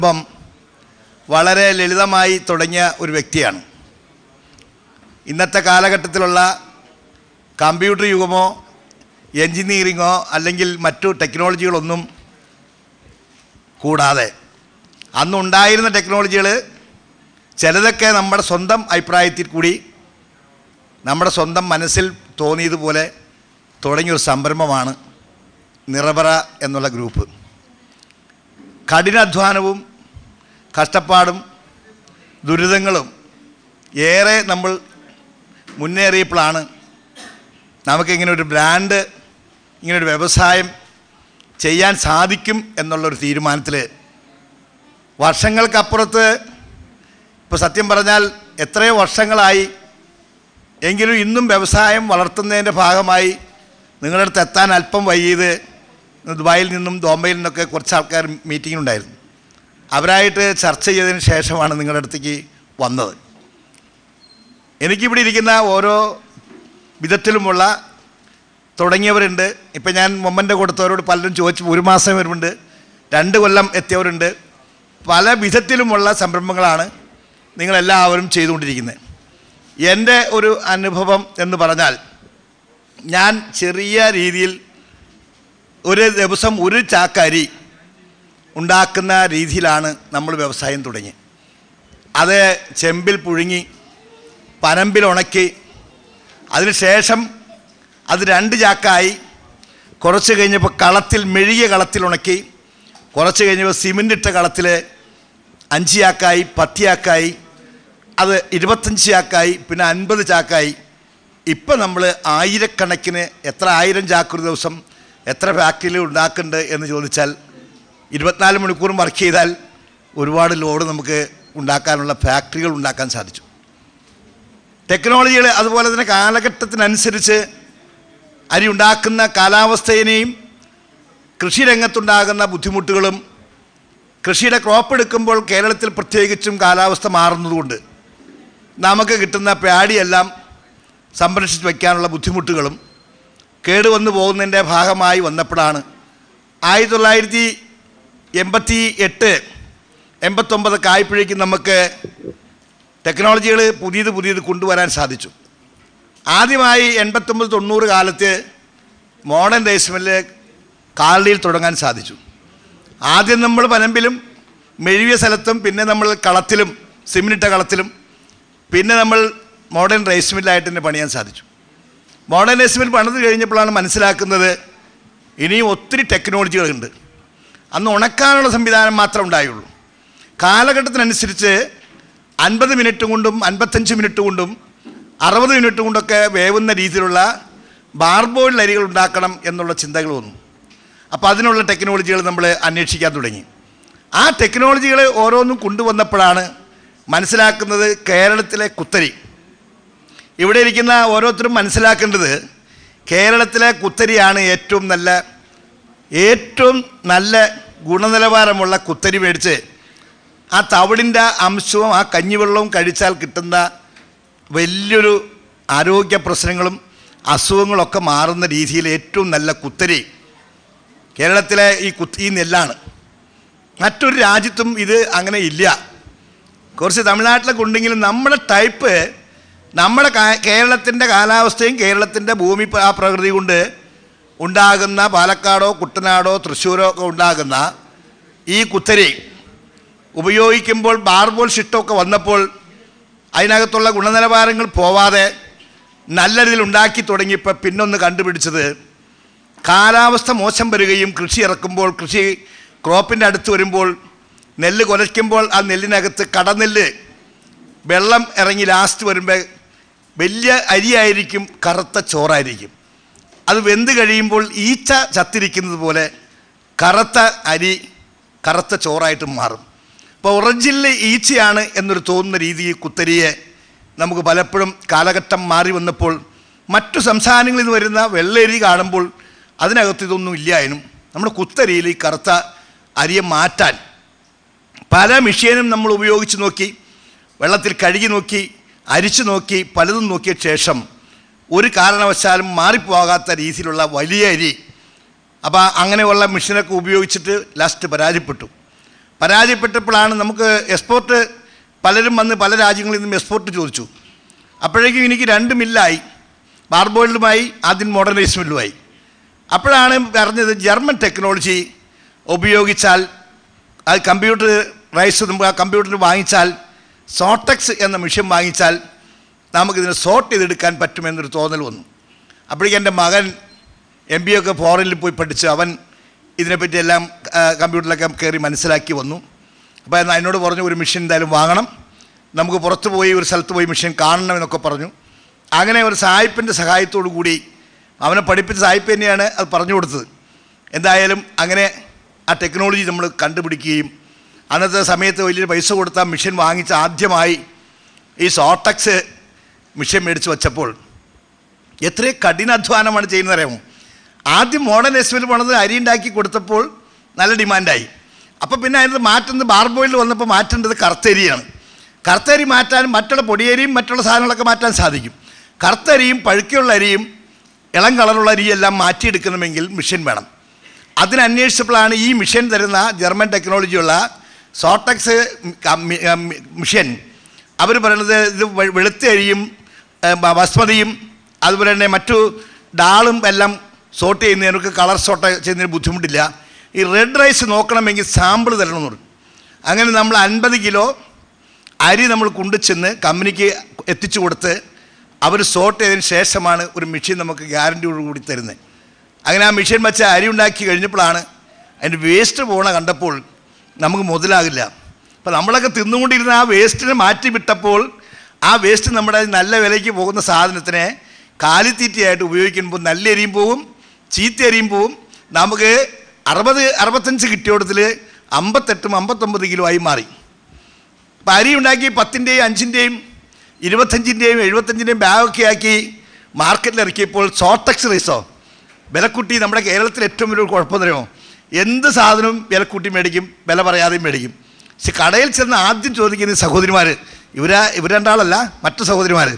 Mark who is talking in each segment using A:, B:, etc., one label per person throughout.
A: ഇപ്പം വളരെ ലളിതമായി തുടങ്ങിയ ഒരു വ്യക്തിയാണ്. ഇന്നത്തെ കാലഘട്ടത്തിലുള്ള കമ്പ്യൂട്ടർ യുഗമോ എൻജിനീയറിങ്ങോ അല്ലെങ്കിൽ മറ്റു ടെക്നോളജികളൊന്നും കൂടാതെ അന്നുണ്ടായിരുന്ന ടെക്നോളജികൾ ചിലതൊക്കെ നമ്മുടെ സ്വന്തം അഭിപ്രായത്തിൽ കൂടി നമ്മുടെ സ്വന്തം മനസ്സിൽ തോന്നിയതുപോലെ തുടങ്ങിയൊരു സംരംഭമാണ് നിറപറ എന്നുള്ള ഗ്രൂപ്പ്. കഠിനാധ്വാനവും കഷ്ടപ്പാടും ദുരിതങ്ങളും ഏറെ നമ്മൾ മുന്നേറിയപ്പോഴാണ് നമുക്കിങ്ങനെ ഒരു ബ്രാൻഡ്, ഇങ്ങനൊരു വ്യവസായം ചെയ്യാൻ സാധിക്കും എന്നുള്ളൊരു തീരുമാനത്തിൽ വർഷങ്ങൾക്കപ്പുറത്ത്, ഇപ്പോൾ സത്യം പറഞ്ഞാൽ എത്രയോ വർഷങ്ങളായി എങ്കിലും ഇന്നും വ്യവസായം വളർത്തുന്നതിൻ്റെ ഭാഗമായി നിങ്ങളുടെ അടുത്ത് എത്താൻ അല്പം വൈകിയത് ദുബായിൽ നിന്നും ബോംബെയിൽ നിന്നൊക്കെ കുറച്ച് ആൾക്കാർ മീറ്റിങ്ങിനുണ്ടായിരുന്നു. അവരായിട്ട് ചർച്ച ചെയ്തതിന് ശേഷമാണ് നിങ്ങളുടെ അടുത്തേക്ക് വന്നത്. എനിക്കിവിടെ ഇരിക്കുന്ന ഓരോ വിധത്തിലുമുള്ള തുടങ്ങിയവരുണ്ട്. ഇപ്പം ഞാൻ മൊമ്മൻ്റെ കൊടുത്തവരോട് പലരും ചോദിച്ചു, 1 മാസം വരുന്നുണ്ട്, 2 കൊല്ലം എത്തിയവരുണ്ട്. പല വിധത്തിലുമുള്ള സംരംഭങ്ങളാണ് നിങ്ങളെല്ലാവരും ചെയ്തുകൊണ്ടിരിക്കുന്നത്. എൻ്റെ ഒരു അനുഭവം എന്ന് പറഞ്ഞാൽ, ഞാൻ ചെറിയ രീതിയിൽ ഒരു ദിവസം 1 ചാക്ക് അരി ഉണ്ടാക്കുന്ന രീതിയിലാണ് നമ്മൾ വ്യവസായം തുടങ്ങി. അത് ചെമ്പിൽ പുഴുങ്ങി പനമ്പിൽ ഉണക്കി അതിനുശേഷം അത് 2 ചാക്കായി. കുറച്ച് കഴിഞ്ഞപ്പോൾ കളത്തിൽ, മെഴുകിയ കളത്തിൽ ഉണക്കി. കുറച്ച് കഴിഞ്ഞപ്പോൾ സിമൻ്റ് ഇട്ട കളത്തിൽ 5 ചാക്കായി, 10 ചാക്കായി, അത് 25 ചാക്കായി, പിന്നെ 50 ചാക്കായി. ഇപ്പം നമ്മൾ ആയിരക്കണക്കിന്, എത്ര 1000 ചാക്ക് ഒരു ദിവസം എത്ര ഫാക്ടറിയിൽ ഉണ്ടാക്കുന്നുണ്ട് എന്ന് ചോദിച്ചാൽ 24 മണിക്കൂറും വർക്ക് ചെയ്താൽ ഒരുപാട് ലോഡ് നമുക്ക് ഉണ്ടാക്കാനുള്ള ഫാക്ടറികൾ ഉണ്ടാക്കാൻ സാധിച്ചു. ടെക്നോളജികൾ അതുപോലെ തന്നെ കാലഘട്ടത്തിനനുസരിച്ച് അരി ഉണ്ടാക്കുന്ന കാലാവസ്ഥയെയും കൃഷി രംഗത്തുണ്ടാകുന്ന ബുദ്ധിമുട്ടുകളും, കൃഷിയുടെ ക്രോപ്പ് എടുക്കുമ്പോൾ കേരളത്തിൽ പ്രത്യേകിച്ചും കാലാവസ്ഥ മാറുന്നതുകൊണ്ട് നമുക്ക് കിട്ടുന്ന പ്യാടിയെല്ലാം സംരക്ഷിച്ച് വയ്ക്കാനുള്ള ബുദ്ധിമുട്ടുകളും കേടുവന്നു പോകുന്നതിൻ്റെ ഭാഗമായി വന്നപ്പോഴാണ് 1988, 89 ആയപ്പോഴേക്കും നമുക്ക് ടെക്നോളജികൾ പുതിയത് കൊണ്ടുവരാൻ സാധിച്ചു. ആദ്യമായി 89, 90 കാലത്ത് മോഡേൺ റൈസ് മില്ല് കാലടിയിൽ തുടങ്ങാൻ സാധിച്ചു. ആദ്യം നമ്മൾ പനമ്പിലും മെഴുകിയ സ്ഥലത്തും, പിന്നെ നമ്മൾ കളത്തിലും, സിമൻ്റിട്ട കളത്തിലും, പിന്നെ നമ്മൾ മോഡേൺ റൈസ് മില്ലായിട്ട് തന്നെ പണിയാൻ സാധിച്ചു. മോഡേൺ റൈസ് മിൽ പണിത് കഴിഞ്ഞപ്പോഴാണ് മനസ്സിലാക്കുന്നത് ഇനിയും ഒത്തിരി ടെക്നോളജികളുണ്ട്. അന്ന് ഉണക്കാനുള്ള സംവിധാനം മാത്രമേ ഉണ്ടായുള്ളൂ. കാലഘട്ടത്തിനനുസരിച്ച് 50 മിനിറ്റ് കൊണ്ടും 55 മിനിറ്റ് കൊണ്ടും 60 മിനിറ്റ് കൊണ്ടൊക്കെ വേവുന്ന രീതിയിലുള്ള ബാർബോയിൽ അരികൾ ഉണ്ടാക്കണം എന്നുള്ള ചിന്തകൾ വന്നു. അപ്പോൾ അതിനുള്ള ടെക്നോളജികൾ നമ്മൾ അന്വേഷിക്കാൻ തുടങ്ങി. ആ ടെക്നോളജികൾ ഓരോന്നും കൊണ്ടുവന്നപ്പോഴാണ് മനസ്സിലാക്കുന്നത് കേരളത്തിലെ കുത്തരി. ഇവിടെ ഇരിക്കുന്ന ഓരോരുത്തരും മനസ്സിലാക്കേണ്ടത് കേരളത്തിലെ കുത്തരിയാണ് ഏറ്റവും നല്ല ഗുണനിലവാരമുള്ള കുത്തരി മേടിച്ച് ആ തവിടിൻ്റെ അംശവും ആ കഞ്ഞിവെള്ളവും കഴിച്ചാൽ കിട്ടുന്ന വലിയൊരു ആരോഗ്യ പ്രശ്നങ്ങളും അസുഖങ്ങളൊക്കെ മാറുന്ന രീതിയിൽ ഏറ്റവും നല്ല കുത്തരി കേരളത്തിലെ ഈ നെല്ലാണ്. മറ്റൊരു രാജ്യത്തും ഇത് അങ്ങനെ ഇല്ല. കുറച്ച് തമിഴ്നാട്ടിലൊക്കെ ഉണ്ടെങ്കിലും നമ്മുടെ ടൈപ്പ്, നമ്മുടെ കേരളത്തിൻ്റെ കാലാവസ്ഥയും കേരളത്തിൻ്റെ ഭൂമി ആ പ്രകൃതി കൊണ്ട് ഉണ്ടാകുന്ന, പാലക്കാടോ കുട്ടനാടോ തൃശ്ശൂരോ ഒക്കെ ഉണ്ടാകുന്ന ഈ കുത്തരി ഉപയോഗിക്കുമ്പോൾ ബാർബോൾ ഷിട്ടൊക്കെ വന്നപ്പോൾ അതിനകത്തുള്ള ഗുണനിലവാരങ്ങൾ പോവാതെ നല്ല രീതിയിൽ ഉണ്ടാക്കി തുടങ്ങിയപ്പോൾ പിന്നൊന്ന് കണ്ടുപിടിച്ചത്, കാലാവസ്ഥ മോശം വരികയും കൃഷി ഇറക്കുമ്പോൾ, കൃഷി ക്രോപ്പിൻ്റെ അടുത്ത് വരുമ്പോൾ, നെല്ല് കുലയ്ക്കുമ്പോൾ ആ നെല്ലിനകത്ത് കടനെല്ല് വെള്ളം ഇറങ്ങി ലാസ്റ്റ് വരുമ്പോൾ വലിയ അരിയായിരിക്കും, കറുത്ത ചോറായിരിക്കും. അത് വെന്ത് കഴിയുമ്പോൾ ഈച്ച ചത്തിരിക്കുന്നത് പോലെ കറുത്ത അരി കറുത്ത ചോറായിട്ട് മാറും. ഇപ്പോൾ ഒറിജിനൽ ഈച്ചയാണ് എന്നൊരു തോന്നുന്ന രീതി കുത്തരിയെ നമുക്ക് പലപ്പോഴും കാലഘട്ടം മാറി വന്നപ്പോൾ മറ്റു സംസ്ഥാനങ്ങളിൽ നിന്ന് വരുന്ന വെള്ളരി കാണുമ്പോൾ അതിനകത്ത് ഇതൊന്നും ഇല്ലായനും നമ്മുടെ കുത്തരിയിൽ ഈ കറുത്ത അരിയെ മാറ്റാൻ പല മെഷീനും നമ്മൾ ഉപയോഗിച്ച് നോക്കി, വെള്ളത്തിൽ കഴുകി നോക്കി, അരിച്ചു നോക്കി, പലതും നോക്കിയ ശേഷം ഒരു കാരണവശാലും മാറിപ്പോകാത്ത രീതിയിലുള്ള വലിയ അരി. അപ്പോൾ അങ്ങനെയുള്ള മെഷീനൊക്കെ ഉപയോഗിച്ചിട്ട് ലാസ്റ്റ് പരാജയപ്പെട്ടു. പരാജയപ്പെട്ടപ്പോഴാണ് നമുക്ക് എക്സ്പോർട്ട് പലരും വന്ന് പല രാജ്യങ്ങളിൽ നിന്നും എക്സ്പോർട്ട് ചോദിച്ചു. അപ്പോഴേക്കും എനിക്ക് 2 മില്ലായി, ബാർബോയിലുമായി ആദ്യം മോഡേൺ റൈസ് മില്ലുമായി. അപ്പോഴാണ് പറഞ്ഞത് ജർമ്മൻ ടെക്നോളജി ഉപയോഗിച്ചാൽ അത് കമ്പ്യൂട്ടർ റൈസ് നമുക്ക് ആ കമ്പ്യൂട്ടർ വാങ്ങിച്ചാൽ സോട്ടക്സ് എന്ന മെഷീൻ വാങ്ങിച്ചാൽ നമുക്കിതിനെ സോർട്ട് ചെയ്തെടുക്കാൻ പറ്റുമെന്നൊരു തോന്നൽ വന്നു. അപ്പോഴേക്കും എൻ്റെ മകൻ MBA ഒക്കെ ഫോറിനിൽ പോയി പഠിച്ച് അവൻ ഇതിനെപ്പറ്റി എല്ലാം കമ്പ്യൂട്ടറിലൊക്കെ കയറി മനസ്സിലാക്കി വന്നു. അപ്പോൾ എന്നാൽ എന്നോട് പറഞ്ഞു ഒരു മെഷീൻ എന്തായാലും വാങ്ങണം, നമുക്ക് പുറത്ത് പോയി ഒരു സ്ഥലത്ത് പോയി മെഷീൻ കാണണം എന്നൊക്കെ പറഞ്ഞു. അങ്ങനെ ഒരു സായിപ്പിൻ്റെ സഹായത്തോടു കൂടി അവനെ പഠിപ്പിച്ച സായിപ്പ് തന്നെയാണ് അത് പറഞ്ഞു കൊടുത്തത്. എന്തായാലും അങ്ങനെ ആ ടെക്നോളജി നമ്മൾ കണ്ടുപിടിക്കുകയും അന്നത്തെ സമയത്ത് വലിയൊരു പൈസ കൊടുത്ത മെഷീൻ വാങ്ങിച്ച് ആദ്യമായി ഈ സോട്ടക്സ് മെഷീൻ മേടിച്ച് വച്ചപ്പോൾ എത്രയും കഠിനാധ്വാനമാണ് ചെയ്യുന്നത് അറിയാമോ. ആദ്യം മോഡേൺ എസ്മിൽ പണിത് അരി ഉണ്ടാക്കി കൊടുത്തപ്പോൾ നല്ല ഡിമാൻഡായി. അപ്പോൾ പിന്നെ അതിനകത്ത് മാറ്റുന്നത് ബാർബോയിൽ വന്നപ്പോൾ മാറ്റേണ്ടത് കറുത്തരിയാണ്. കറുത്തരി മാറ്റാനും മറ്റുള്ള പൊടിയരിയും മറ്റുള്ള സാധനങ്ങളൊക്കെ മാറ്റാൻ സാധിക്കും. കറുത്തരിയും പഴുക്കുള്ള അരിയും ഇളം കളറുള്ള അരിയും എല്ലാം മാറ്റിയെടുക്കണമെങ്കിൽ മെഷീൻ വേണം. അതിനന്വേഷിച്ചപ്പോഴാണ് ഈ മെഷീൻ തരുന്ന ജർമ്മൻ ടെക്നോളജിയുള്ള സോട്ടക്സ് മെഷീൻ അവർ പറയുന്നത് ഇത് വെളുത്ത അരിയും ബസ്മതിയും അതുപോലെ തന്നെ മറ്റു ഡാളും എല്ലാം സോർട്ട് ചെയ്യുന്നതിനൊക്കെ കളർ സോർട്ട് ചെയ്യുന്നതിന് ബുദ്ധിമുട്ടില്ല. ഈ റെഡ് റൈസ് നോക്കണമെങ്കിൽ സാമ്പിൾ തരണമെന്ന് പറഞ്ഞു. അങ്ങനെ നമ്മൾ 50 കിലോ അരി നമ്മൾ കൊണ്ടുചെന്ന് കമ്പനിക്ക് എത്തിച്ചു കൊടുത്ത് അവർ സോർട്ട് ചെയ്തതിന് ശേഷമാണ് ഒരു മെഷീൻ നമുക്ക് ഗ്യാരൻറ്റിയോടുകൂടി തരുന്നത്. അങ്ങനെ ആ മെഷീൻ വെച്ച് അരി ഉണ്ടാക്കി കഴിഞ്ഞപ്പോഴാണ് അതിൻ്റെ വേസ്റ്റ് പോകണ കണ്ടപ്പോൾ നമുക്ക് മുതലാകില്ല. അപ്പോൾ നമ്മളൊക്കെ തിന്നുകൊണ്ടിരുന്ന ആ വേസ്റ്റിനെ മാറ്റി വിട്ടപ്പോൾ ആ വേസ്റ്റ് നമ്മുടെ നല്ല വിലയ്ക്ക് പോകുന്ന സാധനത്തിനെ കാലിത്തീറ്റയായിട്ട് ഉപയോഗിക്കുമ്പോൾ നല്ല അരിയും പോവും, ചീത്ത അരിയും പോവും. നമുക്ക് 60-65 കിട്ടിയോടത്തിൽ 58-59 കിലോ ആയി മാറി. അപ്പം അരി ഉണ്ടാക്കി 10-ൻ്റെയും 5-ൻ്റെയും 25-ൻ്റെയും 75-ൻ്റെയും ബാഗൊക്കെ ആക്കി മാർക്കറ്റിൽ ഇറക്കിയപ്പോൾ സോട്ടക്സ് റൈസോ വിലക്കുട്ടി നമ്മുടെ കേരളത്തിൽ ഏറ്റവും വലിയ കുഴപ്പം തരുമോ, എന്ത് സാധനവും വിലക്കൂട്ടി മേടിക്കും, വില പറയാതെയും മേടിക്കും. പക്ഷെ കടയിൽ ചെന്ന് ആദ്യം ചോദിക്കുന്നത് സഹോദരിമാർ, ഇവർ രണ്ടാളല്ല മറ്റു സഹോദരിമാർ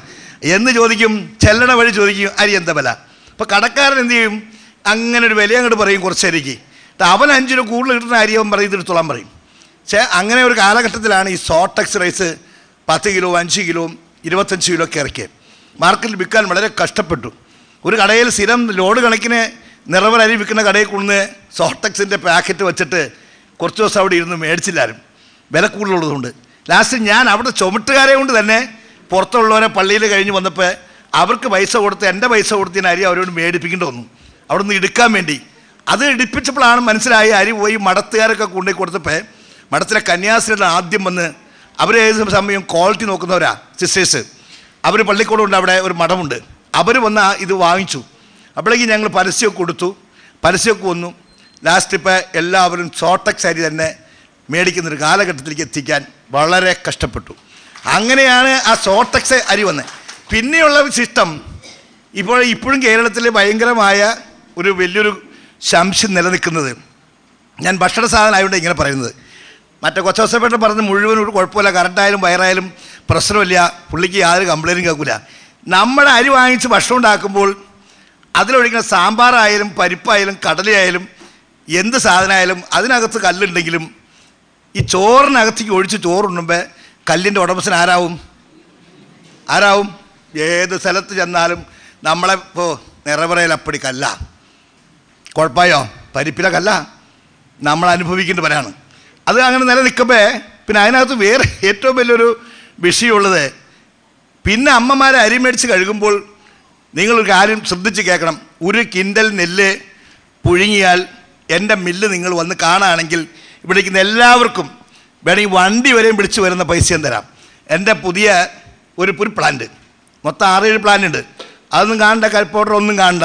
A: എന്ന് ചോദിക്കും. ചെല്ലണ വഴി ചോദിക്കും അരി എന്താ വില. അപ്പോൾ കടക്കാരൻ എന്ത് ചെയ്യും, അങ്ങനെ ഒരു വില അങ്ങോട്ട് പറയും കുറച്ച് അരിക്ക്. അവൻ 5 രൂപ കൂടുതൽ കിട്ടുന്ന അരി അവൻ പറയും ഇതെടുത്തോളാൻ പറയും. പക്ഷേ അങ്ങനെ ഒരു കാലഘട്ടത്തിലാണ് ഈ Sortex rice 10 kilo 5 kilo 25 kilo ഒക്കെ ഇറക്കിയത്. മാർക്കറ്റിൽ വിൽക്കാൻ വളരെ കഷ്ടപ്പെട്ടു. ഒരു കടയിൽ സ്ഥിരം ലോഡ് കണക്കിന് നിറവർ അരി വിൽക്കുന്ന കടയിൽ കൊണ്ടുവന്ന് സോട്ടക്സിൻ്റെ പാക്കറ്റ് വെച്ചിട്ട് കുറച്ച് ദിവസം അവിടെ ഇരുന്ന് മേടിച്ചില്ലാരും, വില കൂടുതലുള്ളതുകൊണ്ട്. ലാസ്റ്റ് ഞാൻ അവിടെ ചുമട്ടുകാരെ കൊണ്ട് തന്നെ പുറത്തുള്ളവരെ പള്ളിയിൽ കഴിഞ്ഞ് വന്നപ്പോൾ അവർക്ക് പൈസ കൊടുത്ത് എൻ്റെ പൈസ കൊടുത്തതിന് അരി അവരോട് മേടിപ്പിക്കേണ്ടി വന്നു അവിടെ നിന്ന് എടുക്കാൻ വേണ്ടി. അത് എടുപ്പിച്ചപ്പോഴാണ് മനസ്സിലായി അരി പോയി മഠത്തുകാരൊക്കെ കൊണ്ടുപോയി കൊടുത്തപ്പോൾ മഠത്തിലെ കന്യാസ്ത്രീകൾ ആദ്യം വന്ന് അവർ ഏത് സമയം ക്വാളിറ്റി നോക്കുന്നവരാ സിസ്റ്റേഴ്സ്. അവർ പള്ളിക്കൂടമുണ്ട്, അവിടെ ഒരു മഠമുണ്ട്, അവർ വന്ന് ഇത് വാങ്ങിച്ചു. അപ്പോഴേക്കും ഞങ്ങൾ പരസ്യമൊക്കെ കൊടുത്തു, പരസ്യമൊക്കെ വന്നു. ലാസ്റ്റ് ഇപ്പോൾ എല്ലാവരും സോട്ടക്സ് അരി തന്നെ മേടിക്കുന്നൊരു കാലഘട്ടത്തിലേക്ക് എത്തിക്കാൻ വളരെ കഷ്ടപ്പെട്ടു. അങ്ങനെയാണ് ആ സോട്ടക്സ് അരി വന്നത്. പിന്നെയുള്ള സിസ്റ്റം ഇപ്പോഴും കേരളത്തിൽ ഭയങ്കരമായ ഒരു വലിയൊരു സംശയം നിലനിൽക്കുന്നത്, ഞാൻ ഭക്ഷണ സാധനം ആയതുകൊണ്ട് ഇങ്ങനെ പറയുന്നത്, മറ്റേ കൊച്ചവസപ്പേട്ട പറഞ്ഞ് മുഴുവൻ ഒരു കുഴപ്പമില്ല, കറണ്ടായാലും വയറായാലും പ്രശ്നമില്ല, പുള്ളിക്ക് യാതൊരു കംപ്ലൈൻറ്റും കേൾക്കില്ല. നമ്മുടെ അരി വാങ്ങിച്ച് ഭക്ഷണം ഉണ്ടാക്കുമ്പോൾ അതിലൊഴിക്കുന്ന സാമ്പാറായാലും പരിപ്പായാലും കടലയായാലും എന്ത് സാധനമായാലും അതിനകത്ത് കല്ലുണ്ടെങ്കിലും ഈ ചോറിനകത്തേക്ക് ഒഴിച്ച് ചോറുണ്ണുമ്പോൾ കല്ലിൻ്റെ ഉടമസ്ഥൻ ആരാവും? ഏത് സ്ഥലത്ത് ചെന്നാലും നമ്മളെ ഇപ്പോൾ നിറവറയിൽ അപ്പടി കല്ല, കുഴപ്പമായോ പരിപ്പിലെ കല്ല നമ്മൾ അനുഭവിക്കേണ്ടി വരാണ്. അത് അങ്ങനെ നിലനിൽക്കുമ്പോൾ പിന്നെ അതിനകത്ത് വേറെ ഏറ്റവും വലിയൊരു വിഷയമുള്ളത്, പിന്നെ അമ്മമാരെ അരി മേടിച്ച് കഴുകുമ്പോൾ നിങ്ങളൊരു കാര്യം ശ്രദ്ധിച്ച് കേൾക്കണം. 1 കിൻഡൽ നെല്ല് പുഴുങ്ങിയാൽ എൻ്റെ മില്ല് നിങ്ങൾ വന്ന് കാണുകയാണെങ്കിൽ ഇവിടേക്ക് എല്ലാവർക്കും വേണമെങ്കിൽ വണ്ടി വരെയും പിടിച്ച് വരുന്ന പൈസയും തരാം. എൻ്റെ പുതിയ ഒരു പ്ലാന്റ്, മൊത്തം 6-7 പ്ലാന്റ് ഉണ്ട്. അതൊന്നും കാണണ്ട, പൗഡർ ഒന്നും കാണണ്ട.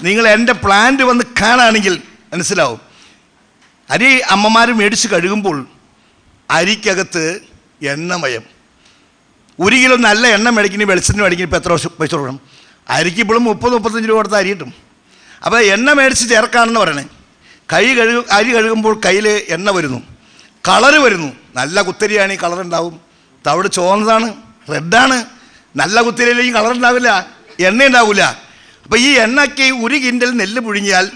A: നിങ്ങൾ എൻ്റെ പ്ലാന്റ് വന്ന് കാണുകയാണെങ്കിൽ മനസ്സിലാവും. അരി അമ്മമാർ മേടിച്ച് കഴുകുമ്പോൾ അരിക്കകത്ത് എണ്ണമയം. 1 കിലോ നല്ല എണ്ണ മേടിക്കുന്ന വെളിച്ചെണ്ണ മേടിക്കുന്ന ഇപ്പോൾ എത്ര പൈസ കൊടുക്കണം? അരിക്ക് ഇപ്പോഴും 30-35 രൂപ കൊടുത്താൽ അരി കിട്ടും. അപ്പോൾ എണ്ണ മേടിച്ച് ചേർക്കാണെന്ന് പറയണേ. അരി കഴുകുമ്പോൾ കയ്യിൽ എണ്ണ വരുന്നു, കളറ് വരുന്നു. നല്ല കുത്തരിയാണ് ഈ കളറുണ്ടാവും, തവിട് ചുവന്നതാണ്, റെഡാണ്. നല്ല കുത്തരിയിലേക്ക് കളറുണ്ടാവില്ല, എണ്ണ ഉണ്ടാവില്ല. അപ്പോൾ ഈ എണ്ണയ്ക്ക് 1 കിൻഡൽ നെല്ല് പുഴുങ്ങിയാൽ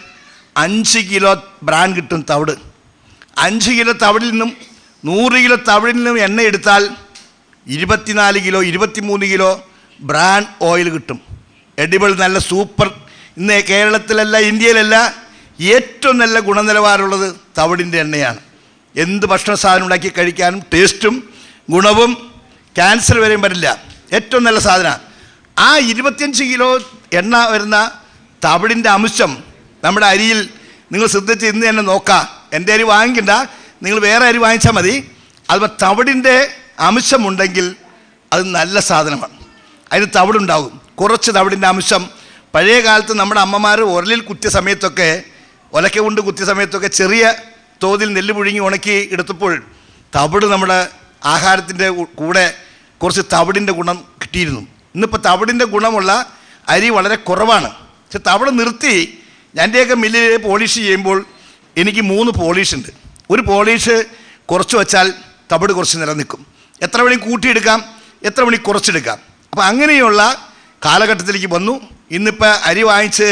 A: 5 കിലോ ബ്രാൻ കിട്ടും തവിട്. 5 കിലോ തവിടിൽ നിന്നും 100 കിലോ തവിടിൽ നിന്നും എണ്ണ എടുത്താൽ 24 കിലോ 23 കിലോ ബ്രാൻഡ് ഓയിൽ കിട്ടും. എഡിബിൾ നല്ല സൂപ്പർ. ഇന്ന് കേരളത്തിലല്ല ഇന്ത്യയിലല്ല ഏറ്റവും നല്ല ഗുണനിലവാരമുള്ളത് തവിടിൻ്റെ എണ്ണയാണ്. എന്ത് ഭക്ഷണ സാധനം ഉണ്ടാക്കി കഴിക്കാനും ടേസ്റ്റും ഗുണവും ക്യാൻസർ വരെയും വരില്ല. ഏറ്റവും നല്ല സാധനമാണ്. ആ 25 കിലോ എണ്ണ വരുന്ന തവിടിൻ്റെ അംശം നമ്മുടെ അരിയിൽ നിങ്ങൾ ശ്രദ്ധിച്ച് ഇന്ന് തന്നെ നോക്കാം. എൻ്റെ അരി വാങ്ങിക്കണ്ട, നിങ്ങൾ വേറെ അരി വാങ്ങിച്ചാൽ മതി. അതുപോലെ തവിടിൻ്റെ അംശമുണ്ടെങ്കിൽ അത് നല്ല സാധനമാണ്. അതിന് തവിടുണ്ടാകും. കുറച്ച് തവിടിൻ്റെ അംശം പഴയ കാലത്ത് നമ്മുടെ അമ്മമാർ ഉരലിൽ കുത്തിയ സമയത്തൊക്കെ, ഒലക്ക കൊണ്ട് കുത്തിയ സമയത്തൊക്കെ ചെറിയ തോതിൽ നെല്ല് പുഴുങ്ങി ഉണക്കി എടുത്തപ്പോൾ തവിട് നമ്മുടെ ആഹാരത്തിൻ്റെ കൂടെ കുറച്ച് തവിടിൻ്റെ ഗുണം കിട്ടിയിരുന്നു. ഇന്നിപ്പോൾ തവിടിൻ്റെ ഗുണമുള്ള അരി വളരെ കുറവാണ്. പക്ഷെ തവിട് നിർത്തി എൻ്റെയൊക്കെ മില്ലിൽ പോളിഷ് ചെയ്യുമ്പോൾ എനിക്ക് 3 പോളിഷുണ്ട്. ഒരു പോളിഷ് കുറച്ച് വെച്ചാൽ തവിട് കുറച്ച് നിലനിൽക്കും. എത്ര മണി കൂട്ടിയെടുക്കാം, എത്ര മണി കുറച്ചെടുക്കാം. അപ്പോൾ അങ്ങനെയുള്ള കാലഘട്ടത്തിലേക്ക് വന്നു. ഇന്നിപ്പോൾ അരി വാങ്ങിച്ച്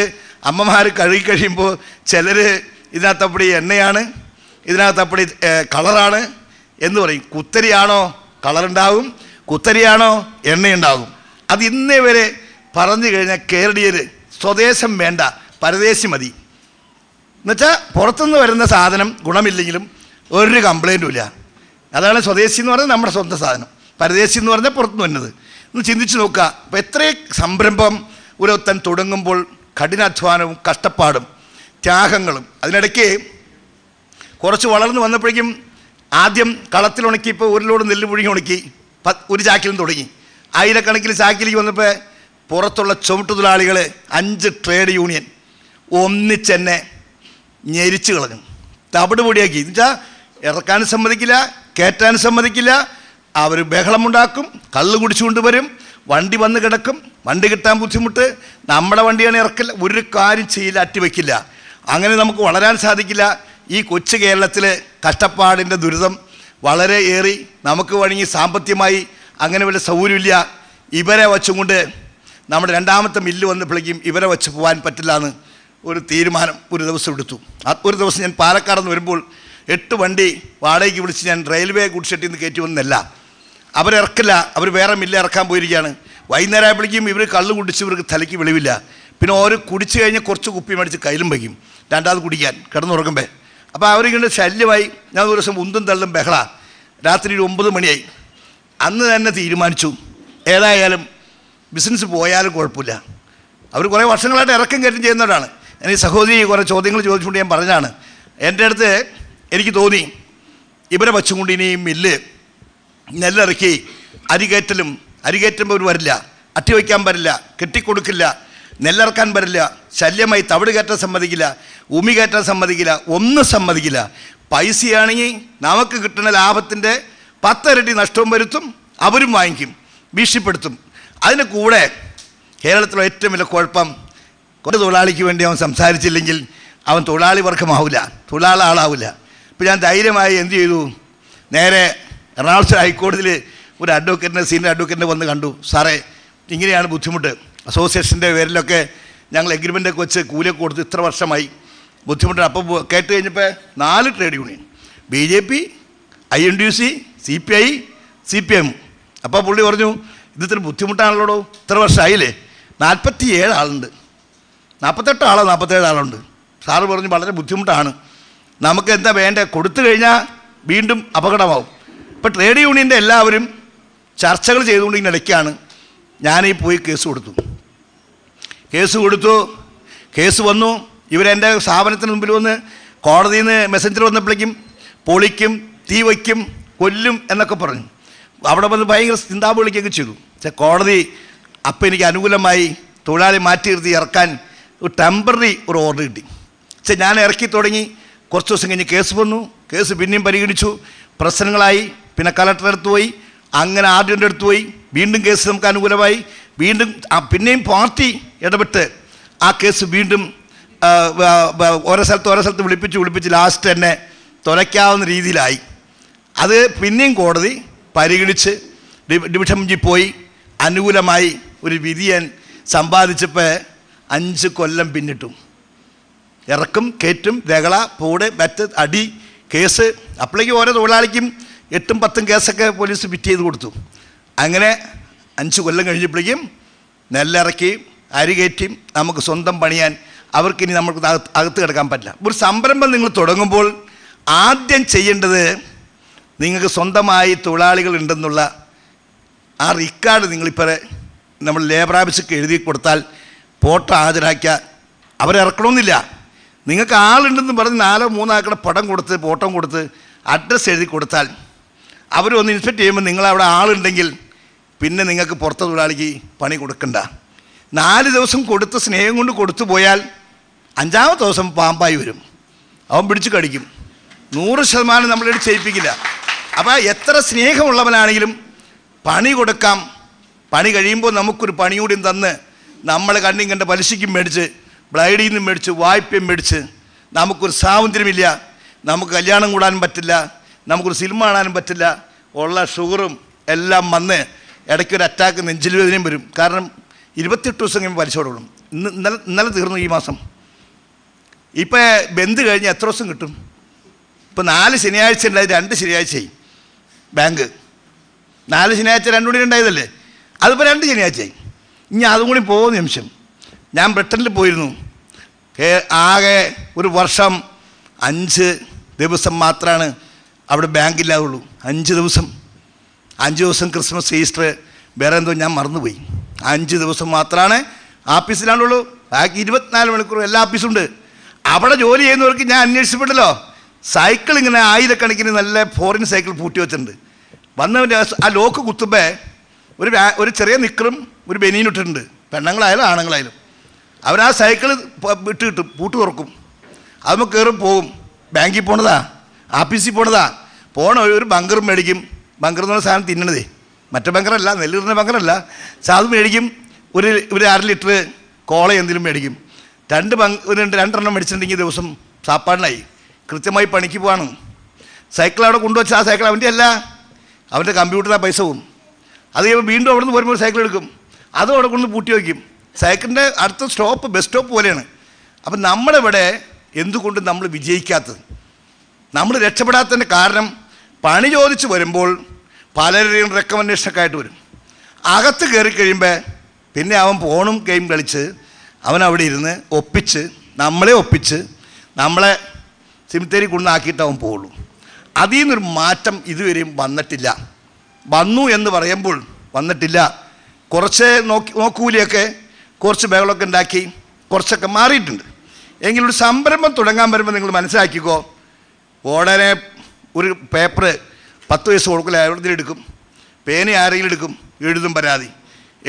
A: അമ്മമാർ കഴുകി കഴിയുമ്പോൾ ചിലർ ഇതിനകത്തപ്പടി എണ്ണയാണ്, ഇതിനകത്തപ്പടി കളറാണ് എന്ന് പറയും. കുത്തരിയാണോ കളറുണ്ടാകും, കുത്തരിയാണോ എണ്ണയുണ്ടാകും. അത് ഇന്നേ വരെ പറഞ്ഞു കഴിഞ്ഞാൽ കേരളീയർ സ്വദേശം വേണ്ട, പരദേശി മതി. എന്നുവെച്ചാൽ പുറത്തുനിന്ന് വരുന്ന സാധനം ഗുണമില്ലെങ്കിലും ഒരു കംപ്ലൈൻറ്റും ഇല്ല. അതാണ് സ്വദേശി എന്ന് പറഞ്ഞാൽ നമ്മുടെ സ്വന്തം സാധനം, പരദേശി എന്ന് പറഞ്ഞാൽ പുറത്തുനിന്ന് വരുന്നത്. ഒന്ന് ചിന്തിച്ച് നോക്കുക. അപ്പോൾ എത്രയും സംരംഭം ഒരുത്തൻ തുടങ്ങുമ്പോൾ കഠിനാധ്വാനവും കഷ്ടപ്പാടും ത്യാഗങ്ങളും. അതിനിടയ്ക്ക് കുറച്ച് വളർന്നു വന്നപ്പോഴേക്കും ആദ്യം കളത്തിൽ ഉണക്കി, ഇപ്പോൾ 1 ലോഡ് നെല്ല് പുഴുങ്ങി ഉണക്കി 1 ചാക്കിലും തുടങ്ങി. ആയിരക്കണക്കിന് ചാക്കിലേക്ക് വന്നപ്പോൾ പുറത്തുള്ള ചുമട്ടുതൊഴിലാളികൾ 5 ട്രേഡ് യൂണിയൻ ഒന്നിച്ചെന്നെ ഞെരിച്ച് കളഞ്ഞു, തവിട് പൊടിയാക്കി. എന്നുവെച്ചാൽ ഇറക്കാനും സമ്മതിക്കില്ല, കയറ്റാനും സമ്മതിക്കില്ല. അവർ ബഹളമുണ്ടാക്കും, കള്ള് കുടിച്ചുകൊണ്ട് വരും, വണ്ടി വന്ന് കിടക്കും, വണ്ടി കിട്ടാൻ ബുദ്ധിമുട്ട്, നമ്മുടെ വണ്ടിയാണ് ഇറക്കില്ല, ഒരു കാര്യം ചെയ്യില്ല, അറ്റിവെക്കില്ല. അങ്ങനെ നമുക്ക് വളരാൻ സാധിക്കില്ല. ഈ കൊച്ചു കേരളത്തിൽ കഷ്ടപ്പാടിൻ്റെ ദുരിതം വളരെ ഏറി നമുക്ക് വഴങ്ങി സാമ്പത്തികമായി അങ്ങനെ വലിയ സൗകര്യമില്ല. ഇവരെ വച്ചുകൊണ്ട് നമ്മുടെ 2ാമത്തെ മില്ല് വന്നപ്പോഴേക്കും ഇവരെ വെച്ച് പോകാൻ പറ്റില്ല എന്ന് ഒരു തീരുമാനം ഒരു ദിവസം എടുത്തു. ഒരു ദിവസം ഞാൻ പാലക്കാട് നിന്ന് വരുമ്പോൾ 8 വണ്ടി വാടകയ്ക്ക് വിളിച്ച് ഞാൻ റെയിൽവേ ഗുഡ് ഷെട്ടിൽ നിന്ന് കയറ്റി വന്നല്ല. അവരിറക്കില്ല, അവർ വേറെ മില്ല് ഇറക്കാൻ പോയിരിക്കുകയാണ്. വൈകുന്നേരം ആയപ്പോഴേക്കും ഇവർ കള്ള് കുടിച്ച് ഇവർക്ക് തലയ്ക്ക് വെളിവില്ല. പിന്നെ ഓരോ കുടിച്ച് കഴിഞ്ഞ് കുറച്ച് കുപ്പി മേടിച്ച് കയ്യിലും വയ്ക്കും, 2ാമത് കുടിക്കാൻ കിടന്നുറങ്ങുമ്പോൾ. അപ്പോൾ അവരിങ്ങനെ ശല്യമായി. ഞാൻ ഒരു ദിവസം ഉന്തും തള്ളും ബഹള. രാത്രി 9 മണിയായി. അന്ന് തന്നെ തീരുമാനിച്ചു, ഏതായാലും ബിസിനസ് പോയാലും കുഴപ്പമില്ല. അവർ കുറേ വർഷങ്ങളായിട്ട് ഇറക്കം കയറ്റം ചെയ്യുന്നവരാണ്. ഞാൻ ഈ സഹോദരി കുറേ ചോദ്യങ്ങൾ ചോദിച്ചുകൊണ്ട് ഞാൻ പറഞ്ഞാണ്. എൻ്റെ അടുത്ത് എനിക്ക് തോന്നി, ഇവരെ വച്ചുകൊണ്ട് ഇനി മില്ല് നെല്ലിറക്കി അരികയറ്റുമ്പോൾ ഒരു വരില്ല, അട്ടി വയ്ക്കാൻ പറ്റില്ല, കെട്ടിക്കൊടുക്കില്ല, നെല്ലിറക്കാൻ പറ്റില്ല, ശല്യമായി തവിട് കയറ്റാൻ സമ്മതിക്കില്ല, ഉമി കയറ്റാൻ സമ്മതിക്കില്ല, ഒന്നും സമ്മതിക്കില്ല. പൈസയാണെങ്കിൽ നമുക്ക് കിട്ടുന്ന ലാഭത്തിൻ്റെ 10 ഇരട്ടി നഷ്ടവും വരുത്തും, അവരും വാങ്ങിക്കും, ഭീഷണിപ്പെടുത്തും. അതിന് കൂടെ കേരളത്തിലെ ഏറ്റവും വലിയ കുഴപ്പം, കുറേ തൊഴിലാളിക്ക് വേണ്ടി അവൻ സംസാരിച്ചില്ലെങ്കിൽ അവൻ തൊഴിലാളി വർഗമാവില്ല, തൊഴിലാളി ആളാവില്ല. ഇപ്പോൾ ഞാൻ ധൈര്യമായി എന്ത് ചെയ്തു, നേരെ എറണാകുളം ഹൈക്കോടതിയിൽ ഒരു അഡ്വക്കേറ്റിനെ, സീനിയർ അഡ്വക്കേറ്റിനെ വന്ന് കണ്ടു. സാറേ, ഇങ്ങനെയാണ് ബുദ്ധിമുട്ട്, അസോസിയേഷൻ്റെ പേരിലൊക്കെ ഞങ്ങൾ എഗ്രിമെൻ്റൊക്കെ വെച്ച് കൂലിയൊക്കെ കൊടുത്ത് ഇത്ര വർഷമായി ബുദ്ധിമുട്ടാണ്. അപ്പോൾ കേട്ട് കഴിഞ്ഞപ്പോൾ 4 trade union, BJP, INTUC, CPI, CPM. അപ്പോൾ പുള്ളി പറഞ്ഞു, ഇത് ഇത്ര ബുദ്ധിമുട്ടാണല്ലോ, ഇത്ര വർഷമായില്ലേ, 47 ആളുണ്ട്, 48 ആളോ 47 ആളുണ്ട്. സാറ് പറഞ്ഞു വളരെ ബുദ്ധിമുട്ടാണ്, നമുക്ക് എന്താ വേണ്ടേ, കൊടുത്തു കഴിഞ്ഞാൽ വീണ്ടും അപകടമാവും. ഇപ്പോൾ ട്രേഡ് യൂണിയൻ്റെ എല്ലാവരും ചർച്ചകൾ ചെയ്തുകൊണ്ട് ഇടയ്ക്കാണ് ഞാനീ പോയി കേസ് കൊടുത്തു. കേസ് വന്നു. ഇവരെൻ്റെ സ്ഥാപനത്തിന് മുമ്പിൽ വന്ന് കോടതിയിൽ നിന്ന് മെസ്സഞ്ചർ വന്നപ്പോഴേക്കും പൊളിക്കും, തീ വയ്ക്കും, കൊല്ലും എന്നൊക്കെ പറഞ്ഞു. അവിടെ വന്ന് ഭയങ്കര ചിന്താപൊളിക്കൊക്കെ ചെയ്തു. പക്ഷേ കോടതി അപ്പം എനിക്ക് അനുകൂലമായി തൊഴിലാളി മാറ്റി നിർത്തി ഇറക്കാൻ ഒരു ടെമ്പററി ഒരു ഓർഡർ കിട്ടി. പക്ഷേ ഞാൻ ഇറക്കി തുടങ്ങി. കുറച്ച് ദിവസം കഴിഞ്ഞ് കേസ് വന്നു. കേസ് പിന്നെയും പരിഗണിച്ചു, പ്രശ്നങ്ങളായി. പിന്നെ കളക്ടറുടെ അടുത്ത് പോയി, അങ്ങനെ ആദ്യൻ്റെ അടുത്ത് പോയി, വീണ്ടും കേസ് നമുക്ക് അനുകൂലമായി. വീണ്ടും പിന്നെയും പാർട്ടി ഇടപെട്ട് ആ കേസ് വീണ്ടും ഓരോ സ്ഥലത്ത് വിളിപ്പിച്ച് ലാസ്റ്റ് തന്നെ തുലയ്ക്കാവുന്ന രീതിയിലായി. അത് പിന്നെയും കോടതി പരിഗണിച്ച് ഡിവിഷൻ ബെഞ്ചിൽ പോയി അനുകൂലമായി ഒരു വിധി ഞാൻ സമ്പാദിച്ചപ്പോൾ 5 കൊല്ലം പിന്നിട്ടു. ഇറക്കും കയറ്റും രകള പോട് മറ്റ് അടി കേസ് അപ്പോഴേക്കും ഓരോ തൊഴിലാളിക്കും 8ഉം 10ഉം കേസൊക്കെ പോലീസ് ഫിറ്റ് ചെയ്ത് കൊടുത്തു. അങ്ങനെ 5 കൊല്ലം കഴിഞ്ഞപ്പോഴേക്കും നെല്ലിറക്കി അരി കയറ്റി നമുക്ക് സ്വന്തം പണിയാൻ അവർക്കിനി നമുക്ക് അകത്ത് കിടക്കാൻ പറ്റില്ല. ഒരു സംരംഭം നിങ്ങൾ തുടങ്ങുമ്പോൾ ആദ്യം ചെയ്യേണ്ടത് നിങ്ങൾക്ക് സ്വന്തമായി തൊഴിലാളികൾ ഉണ്ടെന്നുള്ള ആ റെക്കോർഡ് നിങ്ങളിപ്പോൾ നമ്മൾ ലേബർ ഓഫീസിലേക്ക് എഴുതി കൊടുത്താൽ ഫോട്ടോ ഹാജരാക്കിയാൽ അവരിറക്കണമെന്നില്ല. നിങ്ങൾക്ക് ആളുണ്ടെന്ന് പറഞ്ഞ് 4-3 ആൾക്കുടെ പടം കൊടുത്ത് ഫോട്ടോ കൊടുത്ത് അഡ്രസ്സ് എഴുതി കൊടുത്താൽ അവരൊന്ന് ഇൻസ്പെക്ട് ചെയ്യുമ്പോൾ നിങ്ങളവിടെ ആളുണ്ടെങ്കിൽ പിന്നെ നിങ്ങൾക്ക് പുറത്തെ തൊഴിലാളിക്ക് പണി കൊടുക്കണ്ട. 4 ദിവസം കൊടുത്ത് സ്നേഹം കൊണ്ട് കൊടുത്തു പോയാൽ 5ാമത്തെ ദിവസം പാമ്പായി വരും, അവൻ പിടിച്ച് കടിക്കും. 100% നമ്മളെടുത്ത് ചെയ്യിപ്പിക്കില്ല. അപ്പോൾ എത്ര സ്നേഹമുള്ളവനാണെങ്കിലും പണി കൊടുക്കാം. പണി കഴിയുമ്പോൾ നമുക്കൊരു പണി കൂടി തന്ന് നമ്മൾ കണ്ണും കണ്ട പലിശയ്ക്കും മേടിച്ച് ബ്ലൈഡിൽ നിന്നും മേടിച്ച് വായ്പയും മേടിച്ച് നമുക്കൊരു സ്വാതന്ത്ര്യമില്ല, നമുക്ക് കല്യാണം കൂടാനും പറ്റില്ല, നമുക്കൊരു സിനിമ കാണാനും പറ്റില്ല, ഉള്ള ഷുഗറും എല്ലാം വന്ന് ഇടയ്ക്കൊരു അറ്റാക്ക് നെഞ്ചിൽ വേദനയും വരും. കാരണം 28 ദിവസം കഴിയുമ്പോൾ പലിശ കൊടുക്കണം. ഇന്നലെ തീർന്നു ഈ മാസം. ഇപ്പോൾ ബന്ദ് കഴിഞ്ഞ് എത്ര ദിവസം കിട്ടും? ഇപ്പോൾ 4 ശനിയാഴ്ച ഉണ്ടായത് 2 ശനിയാഴ്ചയായി. ബാങ്ക് 4 ശനിയാഴ്ച 2 കൂടി ഉണ്ടായതല്ലേ, അതിപ്പോൾ 2 ശനിയാഴ്ചയായി. ഇനി അതും കൂടി പോകുന്ന നിമിഷം. ഞാൻ ബ്രിട്ടനിൽ പോയിരുന്നു. ആകെ ഒരു വർഷം 5 ദിവസം മാത്രമാണ് അവിടെ ബാങ്കില്ലാതുള്ളൂ. 5 ദിവസം 5 ദിവസം ക്രിസ്മസ്, ഈസ്റ്റർ, വേറെ എന്തോ ഞാൻ മറന്നുപോയി. 5 ദിവസം മാത്രമാണ് ആഫീസിലാണുള്ളൂ. ബാക്കി 24 മണിക്കൂർ എല്ലാ ഓഫീസുണ്ട്. അവിടെ ജോലി ചെയ്യുന്നവർക്ക് ഞാൻ അന്വേഷിച്ചപ്പെട്ടല്ലോ, സൈക്കിൾ ഇങ്ങനെ 1000കണക്കിന് നല്ല ഫോറിൻ സൈക്കിൾ പൂട്ടി വെച്ചിട്ടുണ്ട്. വന്നവൻ്റെ ആ ലോക്ക് കുത്തുമ്പോൾ ഒരു ചെറിയ നിക്കറും ഒരു ബനിയനിട്ടിട്ടുണ്ട്. പെണ്ണുങ്ങളായാലും ആണുങ്ങളായാലും അവരാ സൈക്കിൾ വിട്ട് കിട്ടും, പൂട്ട് തുറക്കും, അതുമ്പോൾ കയറും പോവും. ബാങ്കിൽ പോണതാ, ആഫീസിൽ പോണതാ, ഒരു ബങ്കറും മേടിക്കും. ബങ്കർ എന്ന് പറഞ്ഞ സാധനം തിന്നണതേ, മറ്റേ ബങ്കറല്ല, നെല്ലിടുന്ന ബങ്കറല്ല, അത് മേടിക്കും. ഒരു 1/2 ലിറ്റർ കോള എന്തെങ്കിലും മേടിക്കും. 2 മേടിച്ചിട്ടുണ്ടെങ്കിൽ ദിവസം സാപ്പാടിനായി. കൃത്യമായി പണിക്ക് പോവാണ്. സൈക്കിൾ അവിടെ കൊണ്ടുവച്ച ആ സൈക്കിൾ അവൻ്റെ അല്ല, അവൻ്റെ കമ്പ്യൂട്ടറിൽ പൈസ പോകും. അത് കഴിയുമ്പോൾ വീണ്ടും അവിടെ നിന്ന് വരുമ്പോൾ സൈക്കിൾ എടുക്കും, അതും അവിടെ കൊണ്ട് പൂട്ടി വയ്ക്കും. സൈക്കിളിൻ്റെ അടുത്ത സ്റ്റോപ്പ് ബസ് സ്റ്റോപ്പ് പോലെയാണ്. അപ്പം നമ്മളിവിടെ എന്തുകൊണ്ട് നമ്മൾ വിജയിക്കാത്തത്, നമ്മൾ രക്ഷപ്പെടാത്തതിൻ്റെ കാരണം പണി ചോദിച്ച് വരുമ്പോൾ പലരുടെയും റെക്കമെൻഡേഷനൊക്കെ ആയിട്ട് വരും. അകത്ത് കയറി കഴിയുമ്പോൾ പിന്നെ അവൻ ഫോണും ഗെയിം കളിച്ച് അവൻ അവിടെ ഇരുന്ന് നമ്മളെ ഒപ്പിച്ച് നമ്മളെ സിമിത്തേരി കൊണ്ടാക്കിയിട്ട് അവൻ പോകുള്ളൂ. അതിൽ നിന്നൊരു മാറ്റം ഇതുവരെയും വന്നിട്ടില്ല. വന്നു എന്ന് പറയുമ്പോൾ വന്നിട്ടില്ല. കുറച്ച് നോക്കൂലിയൊക്കെ കുറച്ച് ബഹളമൊക്കെ ഉണ്ടാക്കി കുറച്ചൊക്കെ മാറിയിട്ടുണ്ട്. എങ്കിലും ഒരു സംരംഭം തുടങ്ങാൻ വരുമ്പോൾ നിങ്ങൾ മനസ്സിലാക്കിക്കോ, ഉടനെ ഒരു പേപ്പർ 10 വയസ്സ് കൊടുക്കില്ല, എവിടെങ്കിലും എടുക്കും, പേന ആരെങ്കിലും എടുക്കും, എഴുതും പരാതി,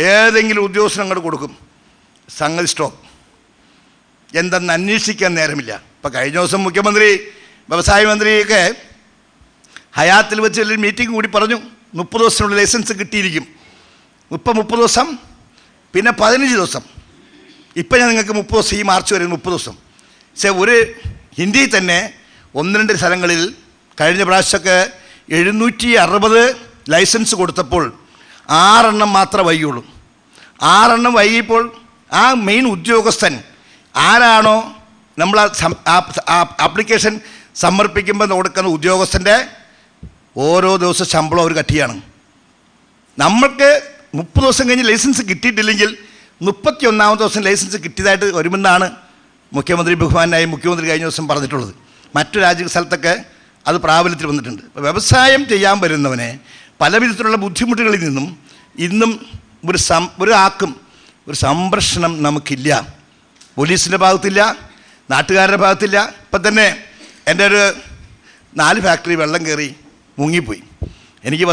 A: ഏതെങ്കിലും ഉദ്യോഗസ്ഥൻ അങ്ങോട്ട് കൊടുക്കും, സംഗതി സ്റ്റോപ്പ്. എന്തെന്ന് അന്വേഷിക്കാൻ നേരമില്ല. ഇപ്പം കഴിഞ്ഞ ദിവസം മുഖ്യമന്ത്രി വ്യവസായ മന്ത്രിയൊക്കെ ഹയാത്തിൽ വെച്ച് ഒരു മീറ്റിംഗ് കൂടി പറഞ്ഞു, 30 ദിവസത്തിനുള്ള ലൈസൻസ് കിട്ടിയിരിക്കും. 30 ദിവസം, പിന്നെ 15 ദിവസം. ഇപ്പം ഞാൻ നിങ്ങൾക്ക് 30 ദിവസം, ഈ മാർച്ച് വരെ 30 ദിവസം. പക്ഷേ ഒരു ഹിന്ദിയിൽ തന്നെ 1-2 സ്ഥലങ്ങളിൽ കഴിഞ്ഞ പ്രാവശ്യമൊക്കെ 760 ലൈസൻസ് കൊടുത്തപ്പോൾ 6 മാത്രമേ വൈകിയുള്ളൂ. 6 വൈകിയപ്പോൾ ആ മെയിൻ ഉദ്യോഗസ്ഥൻ ആരാണോ നമ്മൾ ആപ്ലിക്കേഷൻ സമർപ്പിക്കുമ്പോൾ കൊടുക്കുന്ന ഉദ്യോഗസ്ഥൻ്റെ ഓരോ ദിവസം ശമ്പളം അവർ കട്ടിയാണ്. നമ്മൾക്ക് 30 ദിവസം കഴിഞ്ഞ് ലൈസൻസ് കിട്ടിയിട്ടില്ലെങ്കിൽ 31ാമത്തെ ദിവസം ലൈസൻസ് കിട്ടിയതായിട്ട് വരുമെന്നാണ് ബഹുമാനായ മുഖ്യമന്ത്രി കഴിഞ്ഞ ദിവസം പറഞ്ഞിട്ടുള്ളത്. മറ്റു സ്ഥലത്തൊക്കെ അത് പ്രാബല്യത്തിൽ വന്നിട്ടുണ്ട്. അപ്പോൾ വ്യവസായം ചെയ്യാൻ വരുന്നവനെ പല വിധത്തിലുള്ള ബുദ്ധിമുട്ടുകളിൽ നിന്നും ഇന്നും ഒരാൾക്കും ഒരു സംരക്ഷണം നമുക്കില്ല. പോലീസിൻ്റെ ഭാഗത്തില്ല, നാട്ടുകാരുടെ ഭാഗത്തില്ല. ഇപ്പം തന്നെ എൻ്റെ ഒരു 4 ഫാക്ടറി വെള്ളം കയറി മുങ്ങിപ്പോയി. എനിക്ക്